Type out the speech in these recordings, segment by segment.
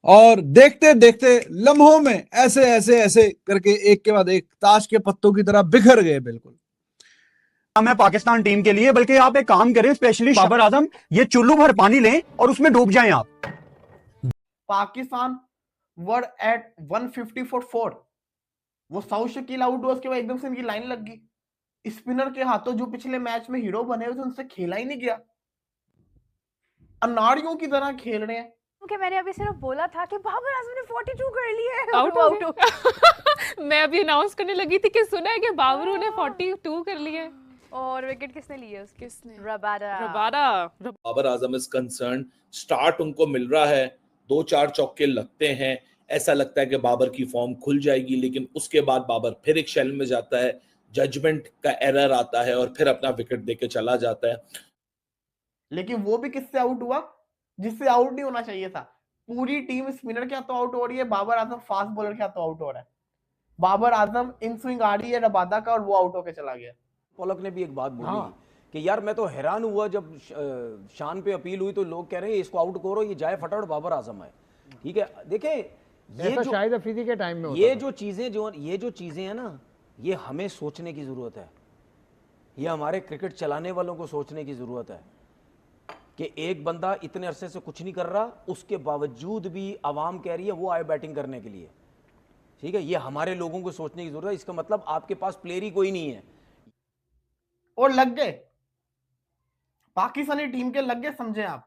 और देखते देखते लम्हों में ऐसे ऐसे ऐसे करके एक के बाद एक ताश के पत्तों की तरह बिखर गए बिल्कुल। है पाकिस्तान टीम के लिए, बल्कि आप एक काम करें, स्पेशली बाबर आजम, ये चुल्लू भर पानी लें और उसमें डूब जाएं आप। पाकिस्तान वर एट 150 फॉर 4, वो साउथ शकील आउट हुआ, उसके बाद एकदम से इनकी लाइन लग गई। स्पिनर के हाथों जो पिछले मैच में हीरो बने हुए थे उनसे खेला ही नहीं गया, अनाड़ियों की तरह खेल रहे हैं। क्योंकि मैंने अभी सिर्फ बोला था कि बाबर आजम ने 42 कर लिए है, आउट हो गए। मैं अभी अनाउंस करने लगी थी कि सुना है कि बाबरू ने 42 कर लिए। और विकेट किसने लिए उसके? किसने? Rabada. Babar Azam is concern, start उनको मिल रहा है, 2-4 चौके लगते हैं, ऐसा लगता है कि बाबर की फॉर्म खुल जाएगी, लेकिन उसके बाद बाबर फिर एक शेल में जाता है, जजमेंट का एरर आता है और फिर अपना विकेट देके चला जाता है। लेकिन वो भी किससे आउट हुआ जिससे आउट नहीं होना चाहिए था। पूरी टीम स्पिनर के हाथों आउट हो रही है, बाबर आजम फास्ट बॉलर के हाथों आउट हो रहा है। बाबर आजम इन स्विंग आ रही है रबादा का और वो आउट होकर चला गया। पोलक ने भी एक बात बोली कि यार मैं तो हैरान हुआ जब शान पे अपील हुई तो लोग कह रहे हैं इसको आउट करो, ये जाए फटाफट बाबर आजम है। ठीक है, देखें ये जो शाहिद अफरीदी के टाइम में ये जो चीजें हैं ना, ये हमें सोचने की जरूरत है, ये हमारे क्रिकेट चलाने वालों को सोचने की जरूरत है कि एक बंदा इतने अरसे से कुछ नहीं कर रहा, उसके बावजूद भी आवाम कह रही है वो आए बैटिंग करने के लिए। ठीक है, ये हमारे लोगों को सोचने की जरूरत है। इसका मतलब आपके पास प्लेयर ही कोई नहीं है और लग गए पाकिस्तानी टीम के, लग गए, समझे आप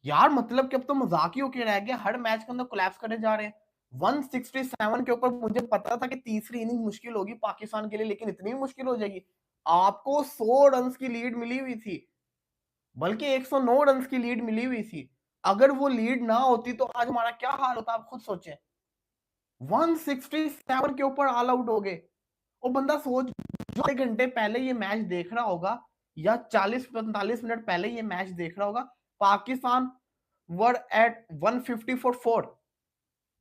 यार। मतलब कि अब तो मजाक ही होके रह गया, हर मैच के अंदर कोलैप्स करे जा रहे हैं। 167 के ऊपर मुझे पता था कि तीसरी इनिंग मुश्किल होगी पाकिस्तान के लिए, लेकिन इतनी मुश्किल हो जाएगी। आपको 100 रन की लीड मिली हुई थी, बल्कि 109 रन की लीड मिली हुई थी। अगर वो लीड ना होती तो आज हमारा क्या हाल होता, आप खुद सोचें। 167 के ऊपर ऑल आउट हो गए। और बंदा सोच, जो 1 घंटे पहले ये मैच देख रहा होगा या 40-45 मिनट पहले ये मैच देख रहा होगा, पाकिस्तान वर एट 150 फॉर 4,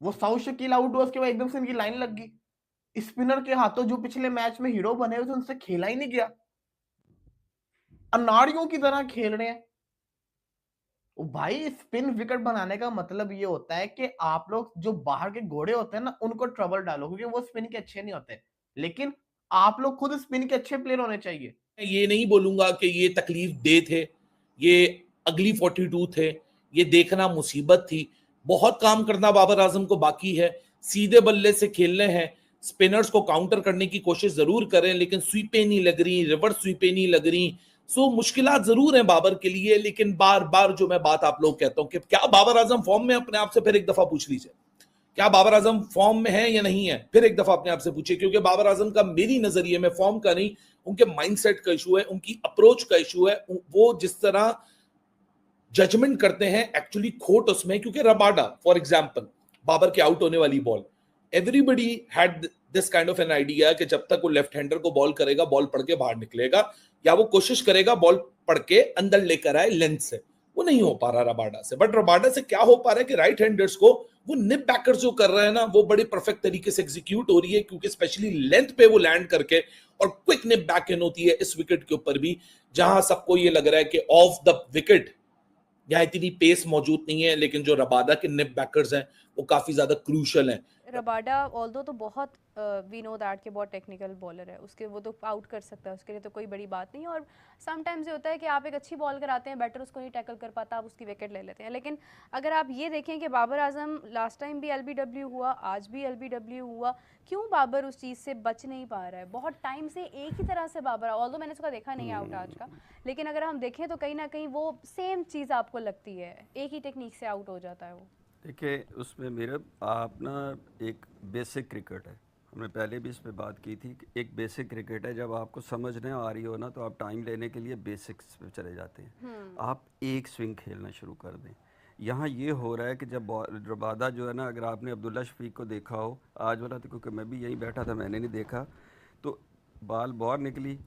वो साउथ शकील आउट हुआ, उसके बाद एकदम से इनकी लाइन लग गई। स्पिनर के हाथों जो पिछले मैच में हीरो बने हुए थे उनसे खेला ही नहीं गया, अनाड़ियों की तरह खेल रहे हैं। भाई स्पिन विकेट बनाने का मतलब ये होता है कि आप लोग जो बाहर के घोड़े होते हैं ना, उनको ट्रबल डालो, क्योंकि वो स्पिन के अच्छे नहीं होते। लेकिन आप लोग खुद स्पिन के अच्छे प्लेयर होने चाहिए। ये नहीं बोलूंगा कि ये तकलीफ दे थे, ये अगली 42 थे, ये देखना मुसीबत थी। बहुत काम करना बाबर आजम को बाकी है, सीधे बल्ले से खेलने हैं, स्पिनर्स को काउंटर करने की कोशिश जरूर करें, लेकिन स्वीपें नहीं लग रही, रिवर्स स्वीपें नहीं लग रही। सो मुश्किलात जरूर हैं बाबर के लिए, लेकिन बार बार जो मैं बात आप लोग कहता हूं कि क्या बाबर आजम फॉर्म में, अपने आप से फिर एक दफा पूछ लीजिए, क्या बाबर आजम फॉर्म में है या नहीं है, फिर एक दफा अपने आप से पूछिए। क्योंकि बाबर आजम का मेरी नजरिए में फॉर्म का नहीं, उनके माइंडसेट का इशू है, उनकी अप्रोच का इशू है। वो जिस तरह जजमेंट करते हैं एक्चुअली खोट उसमें, क्योंकि रबाडा फॉर एग्जांपल, बाबर के आउट होने वाली ball, everybody had this kind of an idea कि जब तक वो लेफ्ट हैंडर को बॉल करेगा, बॉल पड़ के बाहर निकलेगा, या वो कोशिश करेगा बॉल पड़ के अंदर लेकर आए लेंथ से। वो नहीं हो पा रहा रबाडा से। बट रबाडा से क्या हो पा रहा है कि राइट हैंडर्स को वो निप बैकर्स जो कर रहे हैं ना, वो बड़े परफेक्ट तरीके से एग्जीक्यूट हो रही है, क्योंकि स्पेशली लेंथ पे वो लैंड करके और क्विक निप बैक इन होती है इस विकेट के ऊपर भी, जहां सबको ये लग रहा है कि ऑफ द विकेट यहाँ इतनी पेस मौजूद नहीं है, लेकिन जो रबाडा के निप बैकर्स हैं वो काफी ज्यादा क्रूशल हैं। रबाडा ऑल्दो तो बहुत वी नो दैट के बहुत टेक्निकल बॉलर है, उसके वो तो आउट कर सकता है, उसके लिए तो कोई बड़ी बात नहीं। और समटाइम्स ये होता है कि आप एक अच्छी बॉल कराते हैं, बैटर उसको नहीं टैकल कर पाता, आप उसकी विकेट ले लेते हैं। लेकिन अगर आप ये देखें कि बाबर आजम लास्ट टाइम भी LBW हुआ, आज भी LBW हुआ, क्यों बाबर उस चीज़ से बच नहीं पा रहा है? बहुत टाइम से एक ही तरह से बाबर, ऑल्दो मैंने उसका देखा नहीं है आउट आज का, लेकिन अगर हम देखें तो कहीं ना कहीं वो सेम चीज़ आपको लगती है, एक ही टेक्निक से आउट हो जाता है वो। देखिए उसमें मेरा आप ना एक बेसिक क्रिकेट है, हमने पहले भी इस पे बात की थी कि एक बेसिक क्रिकेट है, जब आपको समझ नहीं आ रही हो ना तो आप टाइम लेने के लिए बेसिक्स पे चले जाते हैं, आप एक स्विंग खेलना शुरू कर दें। यहाँ ये हो रहा है कि जब रबादा जो है ना, अगर आपने अब्दुल्ला शफीक को देखा हो आज वाला, तो क्योंकि मैं भी यहीं बैठा था मैंने नहीं देखा, तो बॉल बाहर निकली,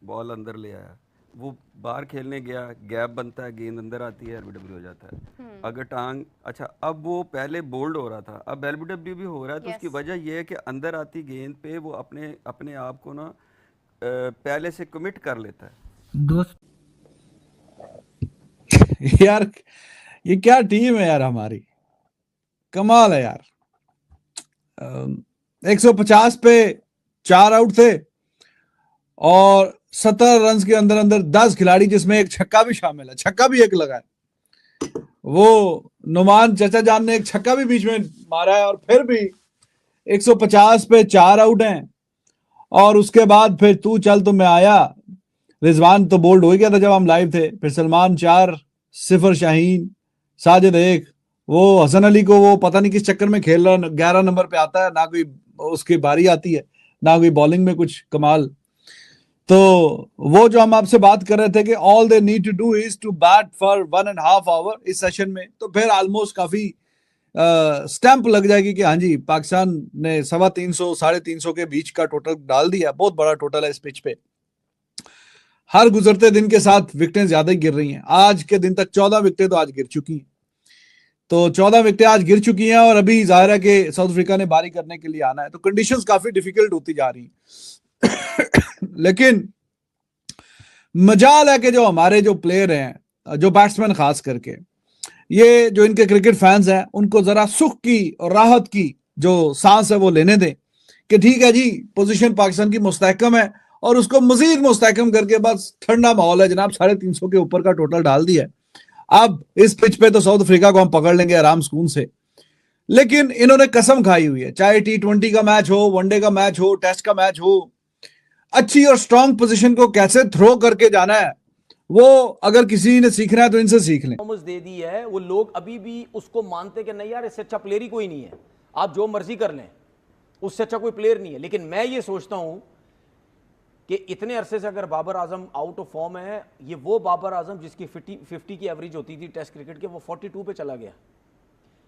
बॉल अंदर ले आया, वो बाहर खेलने गया, गैप बनता है, गेंद अंदर आती है, LBW हो जाता है। अगर टांग, अच्छा अब वो पहले बोल्ड हो रहा था, अब LBW भी हो रहा है, तो उसकी वजह यह है कि अंदर आती गेंद पे वो अपने आप को ना पहले से कमिट कर लेता है। दोस्त यार ये क्या टीम है यार हमारी, कमाल है यार। 150 पे 4 आउट थे और 17 रन के अंदर अंदर 10 खिलाड़ी, जिसमें एक छक्का भी शामिल है, छक्का भी एक लगा है। वो नुमान चचा जान ने एक छक्का भी बीच में मारा है और फिर भी 150 पे 4 आउट हैं। और उसके बाद फिर तू चल तो मैं आया, रिजवान तो बोल्ड हो गया था जब हम लाइव थे। फिर सलमान 4, सिफर शाहीन, साजिद 1, वो हसन अली को वो पता नहीं किस चक्कर में खेल रहा, 11 नंबर पे आता है, ना कोई उसकी बारी आती है, ना कोई बॉलिंग में कुछ कमाल। तो वो जो हम आपसे बात कर रहे थे कि all they need to do is to bat for 1.5 hour इस सेशन में, तो फिर ऑलमोस्ट काफी स्टैंप लग जाएगी कि हाँ जी पाकिस्तान ने 350 350 के बीच का टोटल डाल दिया। बहुत बड़ा टोटल है इस पिच पे। हर गुजरते दिन के साथ विकेटें ज्यादा ही गिर रही हैं। आज के दिन तक 14 विकेटें तो आज गिर चुकी हैं, तो 14 विकेटें आज गिर चुकी हैं और अभी जाहिर है कि साउथ अफ्रीका ने बारी करने के लिए आना है, तो कंडीशंस काफी डिफिकल्ट होती जा रही हैं। लेकिन मजाल है कि जो हमारे जो प्लेयर हैं, जो बैट्समैन खास करके, ये जो इनके क्रिकेट फैंस हैं, उनको जरा सुख की और राहत की जो सांस है वो लेने दें कि ठीक है जी पोजीशन पाकिस्तान की मुस्तहकम है और उसको मजीद मुस्तहकम करके बस ठंडा माहौल है जनाब, 350 के ऊपर का टोटल डाल दिया है। अब इस पिच पे तो साउथ अफ्रीका को हम पकड़ लेंगे आराम सुकून से, लेकिन इन्होंने कसम खाई हुई है, चाहे T20 का मैच हो, वनडे का मैच हो, टेस्ट का मैच हो, अच्छी और स्ट्रांग पोजीशन को कैसे थ्रो करके जाना है, वो अगर किसी ने सीखना है तो इनसे सीख लें। परफॉर्मेंस दे दी है, वो लोग अभी भी उसको मानते कि नहीं यार इससे अच्छा प्लेयर ही कोई नहीं है, आप जो मर्जी कर लें, उससे अच्छा कोई प्लेयर नहीं है। लेकिन मैं ये सोचता हूं कि इतने अरसे से अगर Babar Azam out of form है, ये वो बाबर आजम जिसकी 50 की एवरेज होती थी टेस्ट क्रिकेट के, वो 42 पे चला गया।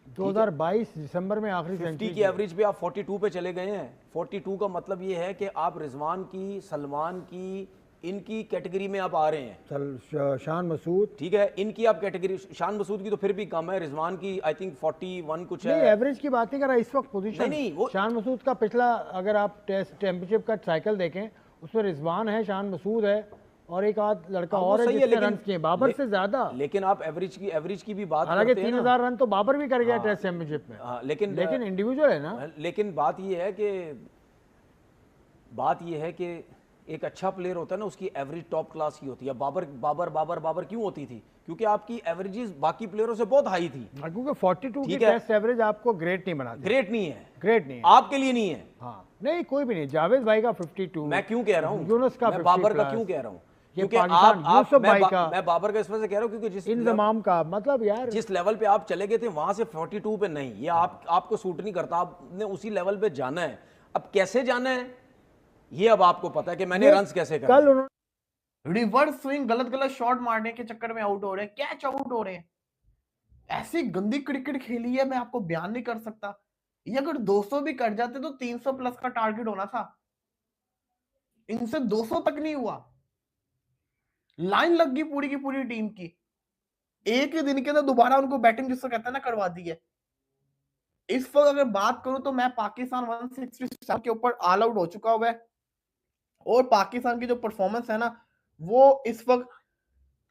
2022 दिसंबर में आखिरी 50 की एवरेज पे आप 42 पे चले गए हैं। 42 का मतलब ये है कि आप रिजवान की, सलमान की, इनकी कैटेगरी में आप आ रहे हैं। शान मसूद, ठीक है, इनकी आप कैटेगरी, शान मसूद की तो फिर भी कम है, रिजवान की आई थिंक 41 कुछ है। नहीं एवरेज की बात नहीं कर रहा इस वक्त पोजीशन। नहीं, वो शान मसूद का पिछला अगर आप टेस्ट चैंपियनशिप का साइकिल देखें, उसमें रिजवान है, शान मसूद है और एक आध लड़का और है जिसने रन किए बाबर से ज्यादा। लेकिन आप एवरेज की भी बात हालांकि करते हैं 3000 रन तो बाबर भी कर गया टेस्ट चैंपियनशिप में। लेकिन इंडिविजुअल है ना। लेकिन बात ये है कि एक अच्छा प्लेयर होता है ना, उसकी एवरेज टॉप क्लास की होती है। बाबर क्यों होती थी? क्योंकि आपकी एवरेजेस बाकी प्लेयरों से बहुत हाई थी। क्योंकि 42 की टेस्ट एवरेज आपको ग्रेट नहीं बनाती। ग्रेट नहीं है, ग्रेट नहीं है, आपके लिए नहीं है। हाँ नहीं, कोई भी नहीं। जावेद भाई का 52, मैं क्यों कह रहा हूँ, यूनुस का मैं बाबर का क्यों कह रहा हूँ, क्योंकि मैं बाबर का इस वजह से कह रहा हूँ क्योंकि जिस इंतजाम का मतलब यार, जिस लेवल पे आप चले गए थे वहां से 42 पे नहीं, ये आपको सूट नहीं करता। आपने उसी लेवल पे जाना है। अब कैसे जाना है ये अब आपको पता है कि मैंने रन्स कैसे करने। कल उन्होंने रिवर्स स्विंग गलत शॉट मारने के चक्कर में आउट हो रहे हैं, कैच आउट हो रहे हैं। ऐसी गंदी क्रिकेट खेली है, मैं आपको बयान नहीं कर सकता। ये अगर 200 भी कर जाते तो 300 प्लस का टारगेट होना था, इनसे 200 तक नहीं हुआ। लाइन लग गई पूरी की पूरी टीम की, एक ही दिन के अंदर दोबारा उनको बैटिंग जिसको कहते हैं ना करवा दी है। इस वक्त अगर बात करूं तो मैं पाकिस्तान 167 के ऊपर ऑल आउट हो चुका हुआ है और पाकिस्तान की जो परफॉर्मेंस है ना, वो इस वक्त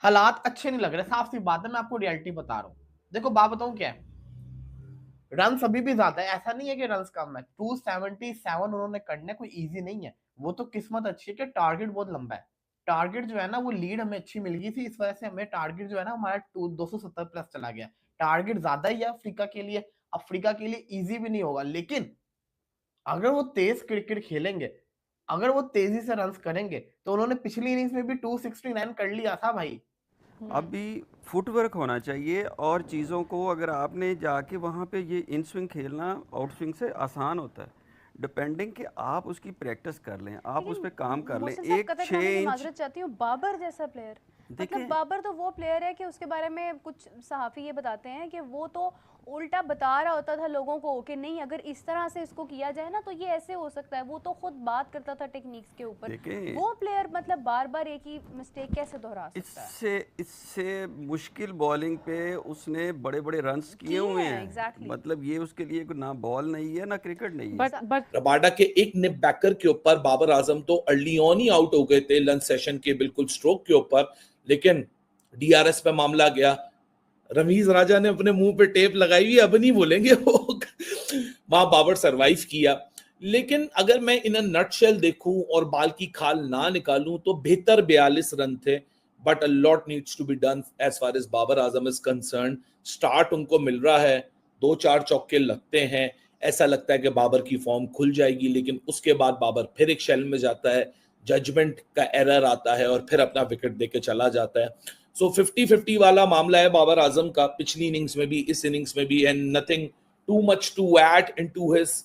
हालात अच्छे नहीं लग रहे। साफ सी बात है, मैं आपको रियलिटी बता रहा हूं। देखो बात बताऊं क्या है, रन अभी भी ज्यादा है, ऐसा नहीं है कि रन कम है। 277 उन्होंने करने कोई इजी नहीं है। वो तो किस्मत अच्छी है कि टारगेट बहुत लंबा है। टारगेट जो है ना, वो लीड हमें अच्छी मिल गई थी, इस वजह से हमें टारगेट जो है ना हमारा 270 प्लस चला गया। टारगेट ज्यादा ही है अफ्रीका के लिए, अफ्रीका के लिए इजी भी नहीं होगा। लेकिन अगर वो तेज क्रिकेट खेलेंगे, अगर वो तेजी से रन करेंगे, तो उन्होंने पिछली इनिंग्स में भी 269 कर लिया था भाई। अभी फुटवर्क होना चाहिए और चीज़ों को अगर आपने जाके वहाँ पे ये इन स्विंग खेलना आउट स्विंग से आसान होता है, डिपेंडिंग कि आप उसकी प्रैक्टिस कर लें, आप उस पर काम कर लें। एक 6 इंच माजरत चाहती हूँ, बाबर जैसा प्लेयर, मतलब बाबर तो वो प्लेयर है कि उसके बारे में कुछ सहाफ़ी ये बताते हैं कि वो तो उल्टा बता रहा होता था लोगों को कि नहीं अगर इस तरह से इसको किया जाए ना तो ये ऐसे हो सकता है। वो तो खुद बात करता था टेक्निक्स के ऊपर। वो प्लेयर मतलब बार बार एक ही मिस्टेक कैसे दोहरा सकता है? इससे मुश्किल बॉलिंग पे उसने बड़े बड़े रन्स किए हुए हैं। exactly. मतलब ये उसके लिए ना बॉल नहीं है ना क्रिकेट नहीं है। रबाडा के एक निप बैकर के ऊपर बाबर आजम तो अर्ली ऑन ही आउट हो गए थे लंच सेशन के बिल्कुल स्ट्रोक के ऊपर, लेकिन डीआरएस पे मामला गया। रमीज राजा ने अपने मुंह पे टेप लगाई हुई, अब नहीं बोलेंगे वो वहां बाबर सरवाइव किया। लेकिन अगर मैं इन नटशेल देखूं और बाल की खाल ना निकालूं तो बेहतर 42 रन थे, but a lot needs to be done as far as Babar Azam is concern. Start उनको मिल रहा है, 2-4 चौके लगते हैं, ऐसा लगता है कि बाबर की फॉर्म खुल जाएगी, लेकिन उसके बाद बाबर फिर एक शेल में जाता है, जजमेंट का एरर आता है और फिर अपना विकेट देके चला जाता है। सो 50-50 वाला मामला है बाबर आजम का, पिछली इनिंग्स में भी, इस इनिंग्स में भी, and nothing too much to add into his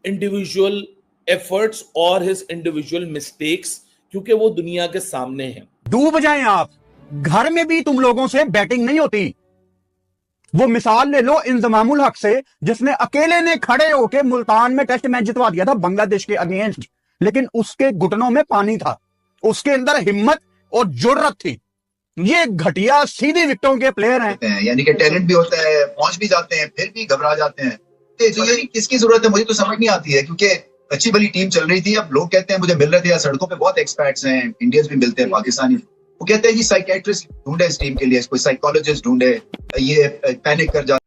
individual efforts और हिज इंडिविजुअल मिस्टेक्स, क्योंकि वो दुनिया के सामने हैं। डूब जाएं आप, घर में भी तुम लोगों से बैटिंग नहीं होती। वो मिसाल ले लो इंजमामुल हक से, जिसने अकेले ने खड़े होकर मुल्तान में टेस्ट मैच जितवा दिया था बांग्लादेश के अगेंस्ट, लेकिन उसके घुटनों में पानी था, उसके अंदर हिम्मत और जुर्रत थी। ये घटिया सीधी विकेटों के प्लेयर हैं, यानी कि टैलेंट भी होता है, पहुंच भी जाते हैं, फिर भी घबरा जाते हैं। तो ये किसकी जरूरत है, मुझे तो समझ नहीं आती है, क्योंकि अच्छी भली टीम चल रही थी। अब लोग कहते हैं, मुझे मिल रहे थे, सड़कों पे बहुत एक्सपर्ट्स हैं, इंडियंस भी मिलते हैं, पाकिस्तानी, वो कहते हैं जी साइकियाट्रिस्ट ढूंढे इस टीम के लिए, कोई साइकोलॉजिस्ट ढूंढे, ये पैनिक कर जाते।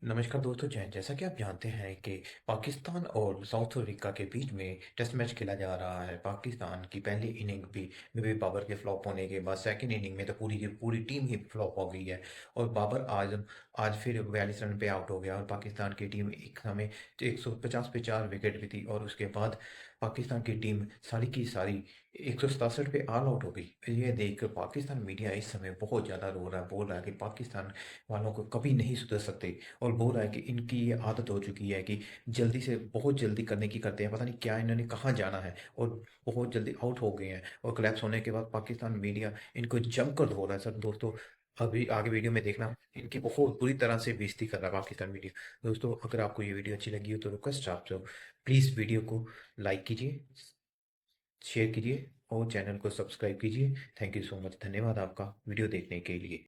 नमस्कार दोस्तों, जैसा कि आप जानते हैं कि पाकिस्तान और साउथ अफ्रीका के बीच में टेस्ट मैच खेला जा रहा है। पाकिस्तान की पहली इनिंग भी बाबर के फ्लॉप होने के बाद सेकंड इनिंग में तो पूरी की पूरी टीम ही फ्लॉप हो गई है और बाबर आज फिर 42 रन पे आउट हो गया और पाकिस्तान की टीम एक समय 150 पे 4 विकेट भी थी और उसके बाद पाकिस्तान की टीम सारी की सारी 167 पे ऑल आउट हो गई। ये देखकर पाकिस्तान मीडिया इस समय बहुत ज़्यादा रो रहा है, बोल रहा है कि पाकिस्तान वालों को कभी नहीं सुधर सकते और बोल रहा है कि इनकी ये आदत हो चुकी है कि जल्दी से बहुत जल्दी करने की करते हैं, पता नहीं क्या इन्होंने कहाँ जाना है और बहुत जल्दी आउट हो गए हैं। और कोलैप्स होने के बाद पाकिस्तान मीडिया इनको जमकर धो रहा है। सर दोस्तों, अभी आगे वीडियो में देखना, इनकी बहुत बुरी तरह से बेइज्जती कर रहा है पाकिस्तान मीडिया। दोस्तों, अगर आपको ये वीडियो अच्छी लगी हो तो रिक्वेस्ट आपसे, प्लीज़ वीडियो को लाइक कीजिए, शेयर कीजिए और चैनल को सब्सक्राइब कीजिए। थैंक यू सो मच, धन्यवाद आपका वीडियो देखने के लिए।